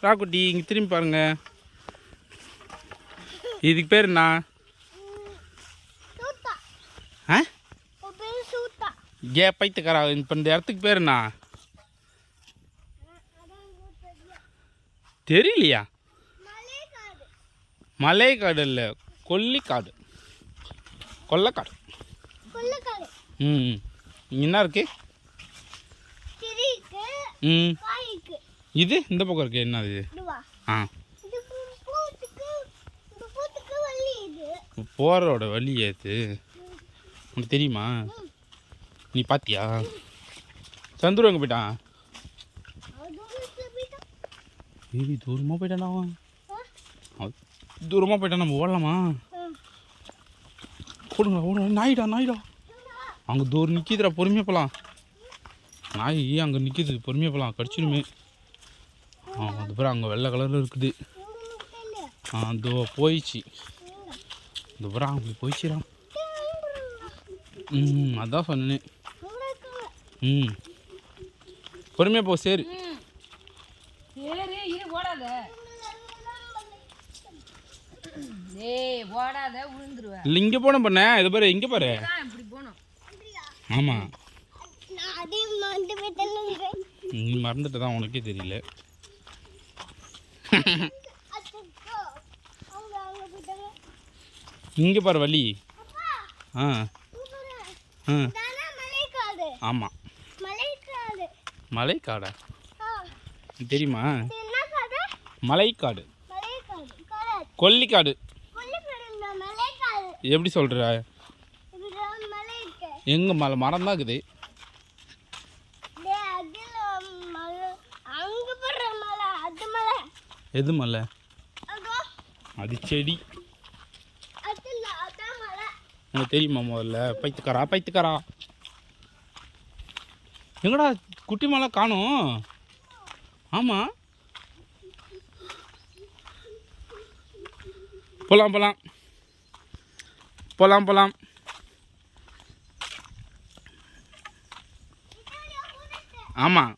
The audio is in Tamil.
ராக்குட்டி இங்கே திரும்பி பாருங்க. இதுக்கு பேர் என்ன? ஆ ஏ பைத்துக்காரா, இப்போ இந்த இடத்துக்கு பேர் என்ன தெரியலையா? மலைக்காடு இல்லை, கொல்லிக்காடு. கொல்லைக்காடு. ம் என்ன இருக்கு? ம் இது இந்த பக்கம் இருக்கு. என்ன இது? ஆ போகிறோட வழி ஏது உனக்கு தெரியுமா? நீ பாத்தியா? சந்துரு எங்கே போயிட்டான்? ஏய் தூரமாக போயிட்டானா அவன். தூரமாக போயிட்டான். நம்ம ஓடலாமா? ஓடுங்க ஓடுங்க. நாயிடா அங்கே தூரம் நிற்கிதுடா. பொறுமையாக போகலாம். நாய் அங்கே நிற்கிது, பொறுமையாக போகலாம். கடிச்சிடுமே. அதுக்கப்புறம் அங்கே வெள்ளை கலரில் இருக்குது. அதோ போயிடுச்சு. அதுக்கப்புறம் அங்கே போயிடுச்சுடா. அதான் சொன்னேன். பொறுமையாக போ. சரி இல்லை இங்கே போன பண்ண. இது பாரு இங்கே பாரு. ஆமாம் நீ மறந்துட்டு தான், உனக்கே தெரியல. இங்கே பாரு வழி. ஆ ஆமாம் மலைக்காடா தெரியுமா? மலைக்காடு, கொல்லிக்காடு. எப்படி சொல்கிற? எங்கே மலை? மரம் தான் இருக்குது. எது மலை? அது செடி. உனக்கு தெரியுமா? முதல்ல பைத்துக்காரா எங்கடா குட்டி மலை காணும்? ஆமாம் போகலாம். ஆமாம்